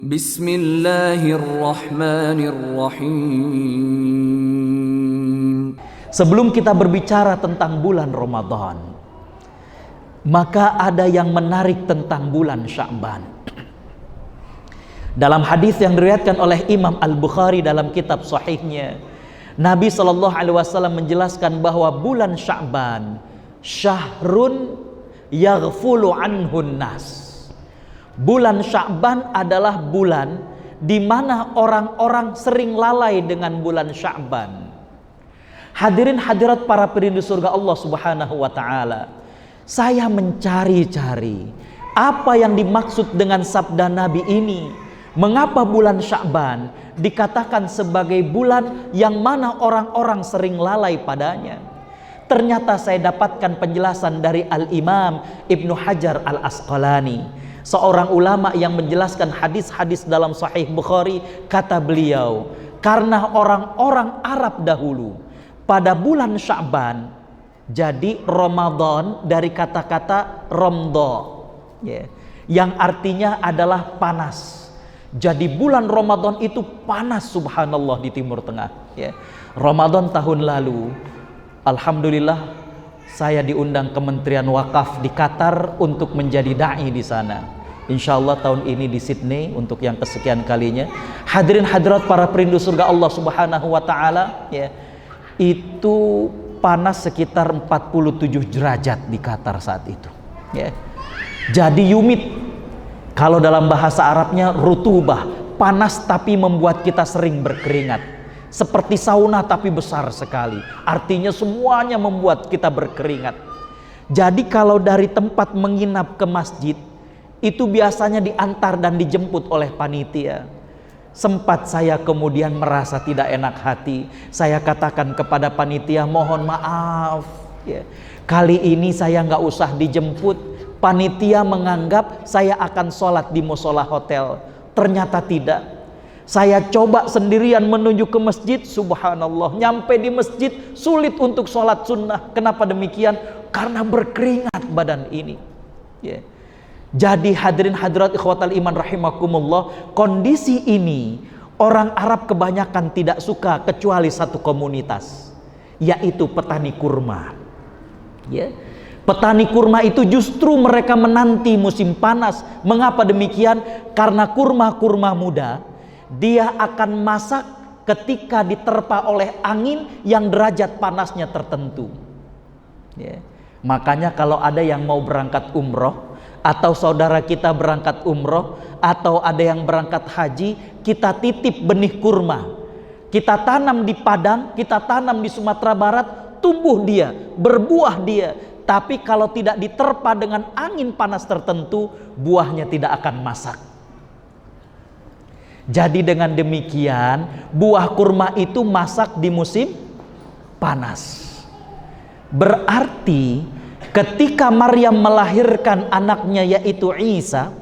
Bismillahirrahmanirrahim. Sebelum kita berbicara tentang bulan Ramadan, maka ada yang menarik tentang bulan Sya'ban. Dalam hadis yang diriwayatkan oleh Imam Al-Bukhari dalam kitab sahihnya, Nabi SAW menjelaskan bahwa bulan Sya'ban syahrun yaghfulu anhun nas. Bulan Sya'ban adalah bulan di mana orang-orang sering lalai dengan bulan Sya'ban. Hadirin hadirat para perindu surga Allah Subhanahu wa taala, saya mencari-cari apa yang dimaksud dengan sabda Nabi ini. Mengapa bulan Sya'ban dikatakan sebagai bulan yang mana orang-orang sering lalai padanya? Ternyata saya dapatkan penjelasan dari Al-Imam Ibnu Hajar Al-Asqalani, seorang ulama yang menjelaskan hadis-hadis dalam Sahih Bukhari. Kata beliau, karena orang-orang Arab dahulu pada bulan Sya'ban, jadi Ramadan dari kata-kata romdo, yang artinya adalah panas. Jadi bulan Ramadan itu panas, subhanallah, di Timur Tengah. Ramadan tahun lalu, alhamdulillah, saya diundang Kementerian Wakaf di Qatar untuk menjadi da'i di sana. Insya Allah tahun ini di Sydney untuk yang kesekian kalinya. Hadirin hadirat para perindu surga Allah Subhanahu wa taala, itu panas sekitar 47 derajat di Qatar saat itu. Jadi humid. Kalau dalam bahasa Arabnya rutubah, panas tapi membuat kita sering berkeringat. Seperti sauna tapi besar sekali. Artinya semuanya membuat kita berkeringat. Jadi kalau dari tempat menginap ke masjid, itu biasanya diantar dan dijemput oleh panitia. Sempat saya kemudian merasa tidak enak hati. Saya katakan kepada panitia, mohon maaf, kali ini saya nggak usah dijemput. Panitia menganggap saya akan sholat di musola hotel. Ternyata tidak. Saya coba sendirian menuju ke masjid, subhanallah, nyampe di masjid sulit untuk sholat sunnah. Kenapa demikian? Karena berkeringat badan ini. Jadi hadirin hadirat ikhwatal iman rahimakumullah, kondisi ini orang Arab kebanyakan tidak suka kecuali satu komunitas, yaitu petani kurma. Petani kurma itu justru mereka menanti musim panas. Mengapa demikian? Karena kurma-kurma muda, dia akan masak ketika diterpa oleh angin yang derajat panasnya tertentu. Makanya kalau ada yang mau berangkat umroh, atau saudara kita berangkat umroh, atau ada yang berangkat haji, kita titip benih kurma. Kita tanam di Padang, kita tanam di Sumatera Barat, tumbuh dia, berbuah dia. Tapi kalau tidak diterpa dengan angin panas tertentu, buahnya tidak akan masak. Jadi dengan demikian, buah kurma itu masak di musim panas. Berarti ketika Maryam melahirkan anaknya yaitu Isa,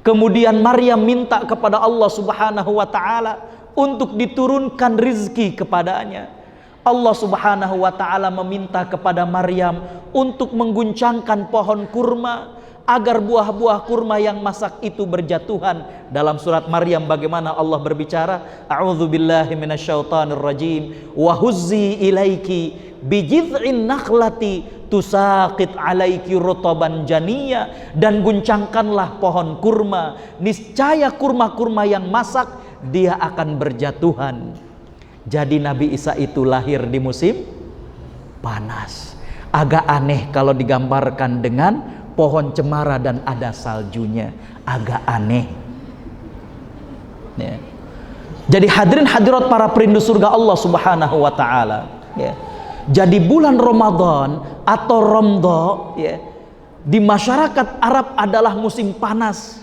kemudian Maryam minta kepada Allah Subhanahu wa taala untuk diturunkan rizki kepadanya. Allah Subhanahu wa taala meminta kepada Maryam untuk mengguncangkan pohon kurma agar buah-buah kurma yang masak itu berjatuhan. Dalam surat Maryam bagaimana Allah berbicara? A'udzubillahi minasyaitonirrajim. Wa huzzi ilaiki bijid'in nakhlati tusaqit alaiki rutaban janiyya, dan guncangkanlah pohon kurma, niscaya kurma-kurma yang masak dia akan berjatuhan. Jadi Nabi Isa itu lahir di musim panas. Agak aneh kalau digambarkan dengan pohon cemara dan ada saljunya. Agak aneh. Jadi hadirin hadirat para perindu surga Allah Subhanahu wa taala, jadi bulan Ramadan atau Romdo di masyarakat Arab adalah musim panas.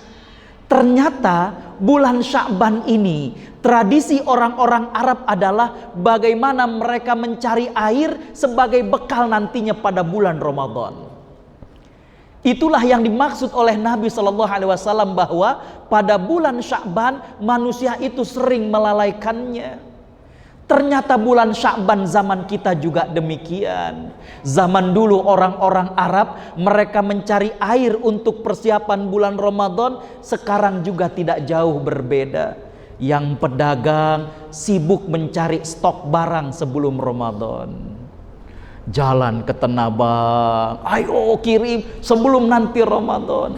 Ternyata bulan Sya'ban ini, tradisi orang-orang Arab adalah bagaimana mereka mencari air sebagai bekal nantinya pada bulan Ramadan. Itulah yang dimaksud oleh Nabi SAW bahwa pada bulan Sya'ban manusia itu sering melalaikannya. Ternyata bulan Sya'ban zaman kita juga demikian. Zaman dulu orang-orang Arab, mereka mencari air untuk persiapan bulan Ramadan. Sekarang juga tidak jauh berbeda. Yang pedagang sibuk mencari stok barang sebelum Ramadan. Jalan ke Tanah Abang, ayo kirim sebelum nanti Ramadan.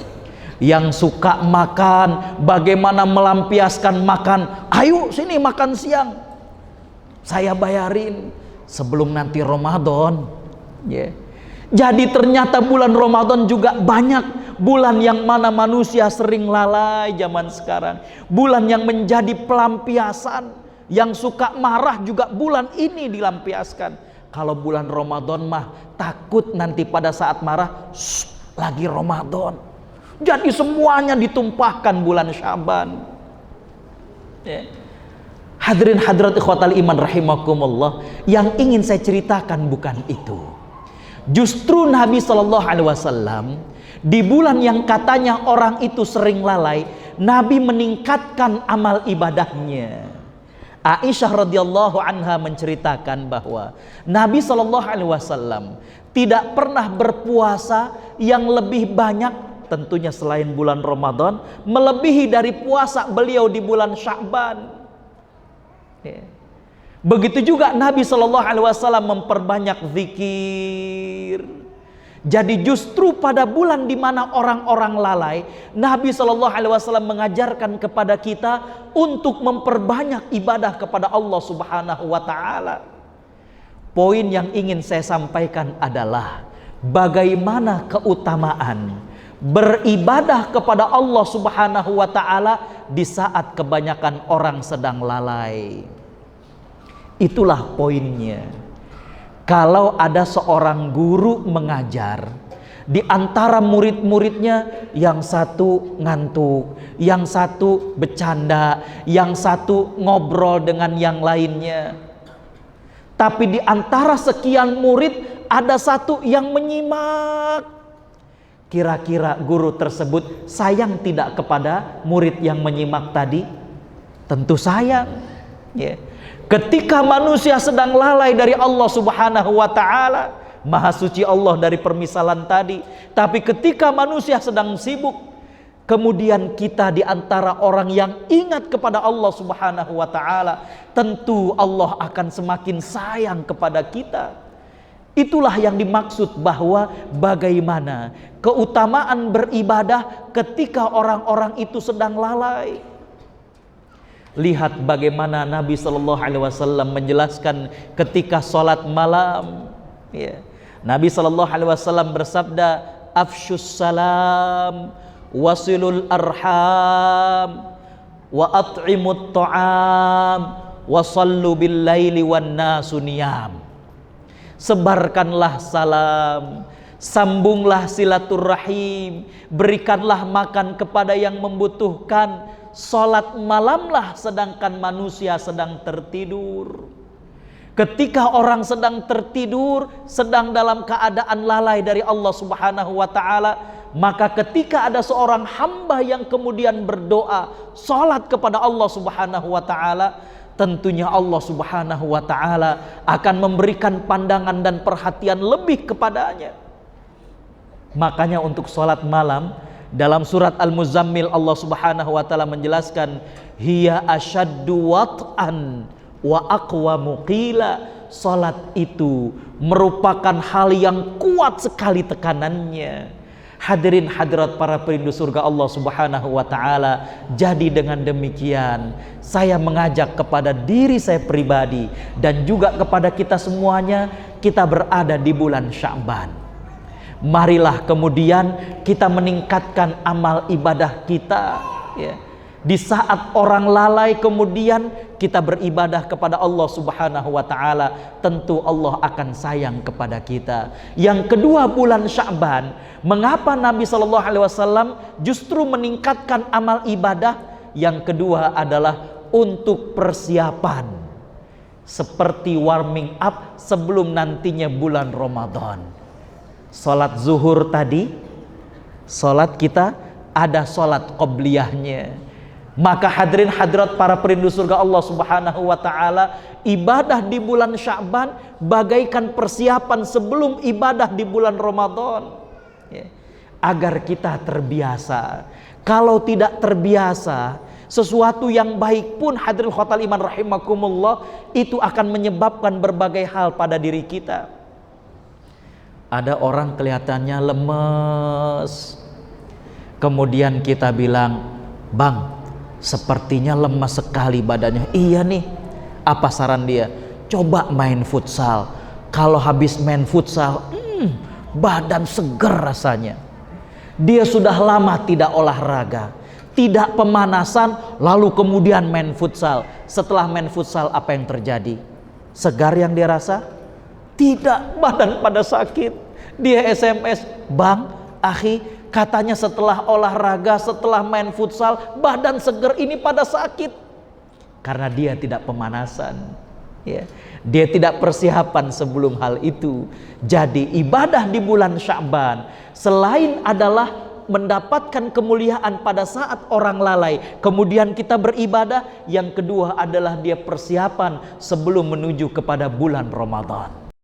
Yang suka makan, bagaimana melampiaskan makan, ayo sini makan siang, saya bayarin sebelum nanti Ramadan. Jadi ternyata bulan Ramadan juga banyak bulan yang mana manusia sering lalai zaman sekarang. Bulan yang menjadi pelampiasan. Yang suka marah juga bulan ini dilampiaskan. Kalau bulan Ramadan mah takut nanti pada saat marah, lagi Ramadan. Jadi semuanya ditumpahkan bulan Sya'ban. Hadirin hadirat ikhwatal iman rahimakumullah, yang ingin saya ceritakan bukan itu. Justru Nabi SAW di bulan yang katanya orang itu sering lalai, Nabi meningkatkan amal ibadahnya. Aisyah radhiyallahu anha menceritakan bahwa Nabi SAW tidak pernah berpuasa yang lebih banyak, tentunya selain bulan Ramadan, melebihi dari puasa beliau di bulan Sya'ban. Begitu juga Nabi SAW memperbanyak zikir. Jadi justru pada bulan di mana orang-orang lalai, Nabi SAW mengajarkan kepada kita untuk memperbanyak ibadah kepada Allah Subhanahu wa Ta'ala. Poin yang ingin saya sampaikan adalah bagaimana keutamaan beribadah kepada Allah Subhanahu wa Ta'ala di saat kebanyakan orang sedang lalai. Itulah poinnya. Kalau ada seorang guru mengajar, di antara murid-muridnya yang satu ngantuk, yang satu bercanda, yang satu ngobrol dengan yang lainnya. Tapi di antara sekian murid ada satu yang menyimak. Kira-kira guru tersebut sayang tidak kepada murid yang menyimak tadi? Tentu sayang. Ketika manusia sedang lalai dari Allah Subhanahu wa Ta'ala, Maha suci Allah dari permisalan tadi. Tapi ketika manusia sedang sibuk, kemudian kita di antara orang yang ingat kepada Allah Subhanahu wa Ta'ala, tentu Allah akan semakin sayang kepada kita. Itulah yang dimaksud bahwa bagaimana keutamaan beribadah ketika orang-orang itu sedang lalai. Lihat bagaimana Nabi SAW menjelaskan ketika sholat malam. Nabi SAW bersabda, afshus salam, wasilul arham, wa at'imut ta'am, wa sallu bil laili wan nasu niyam. Sebarkanlah salam, sambunglah silaturahim, berikanlah makan kepada yang membutuhkan, sholat malamlah sedangkan manusia sedang tertidur. Ketika orang sedang tertidur, sedang dalam keadaan lalai dari Allah Subhanahu wa Ta'ala, maka ketika ada seorang hamba yang kemudian berdoa, sholat kepada Allah Subhanahu wa Ta'ala, tentunya Allah Subhanahu wa Ta'ala akan memberikan pandangan dan perhatian lebih kepadanya. Makanya untuk sholat malam, dalam surat Al-Muzammil Allah Subhanahu wa Ta'ala menjelaskan, hiya asyaddu wat'an wa aqwamu qila. Salat itu merupakan hal yang kuat sekali tekanannya. Hadirin hadirat para perindu surga Allah Subhanahu wa Ta'ala. Jadi dengan demikian saya mengajak kepada diri saya pribadi dan juga kepada kita semuanya, kita berada di bulan Sya'ban. Marilah kemudian kita meningkatkan amal ibadah kita. Di saat orang lalai kemudian kita beribadah kepada Allah Subhanahu wa Ta'ala, tentu Allah akan sayang kepada kita. Yang kedua, bulan Sya'ban, mengapa Nabi SAW justru meningkatkan amal ibadah? Yang kedua adalah untuk persiapan, seperti warming up sebelum nantinya bulan Ramadan. Salat zuhur tadi, salat kita ada salat qobliyahnya. Maka hadirin hadirat para perindu surga Allah Subhanahu wa taala, ibadah di bulan Sya'ban bagaikan persiapan sebelum ibadah di bulan Ramadan. Ya. Agar kita terbiasa. Kalau tidak terbiasa, sesuatu yang baik pun hadirin khotal iman rahimakumullah, itu akan menyebabkan berbagai hal pada diri kita. Ada orang kelihatannya lemes, kemudian kita bilang, "Bang, sepertinya lemas sekali badannya." Iya nih. Apa saran dia? Coba main futsal. Kalau habis main futsal, badan seger rasanya. Dia sudah lama tidak olahraga, tidak pemanasan, lalu kemudian main futsal. Setelah main futsal, apa yang terjadi? Segar yang dia rasa? Tidak, badan pada sakit. Dia SMS, "Bang, akhi, katanya setelah olahraga, setelah main futsal, badan seger, ini pada sakit." Karena dia tidak pemanasan, ya. Dia tidak persiapan sebelum hal itu. Jadi ibadah di bulan Sya'ban selain adalah mendapatkan kemuliaan pada saat orang lalai, kemudian kita beribadah, yang kedua adalah dia persiapan sebelum menuju kepada bulan Ramadan.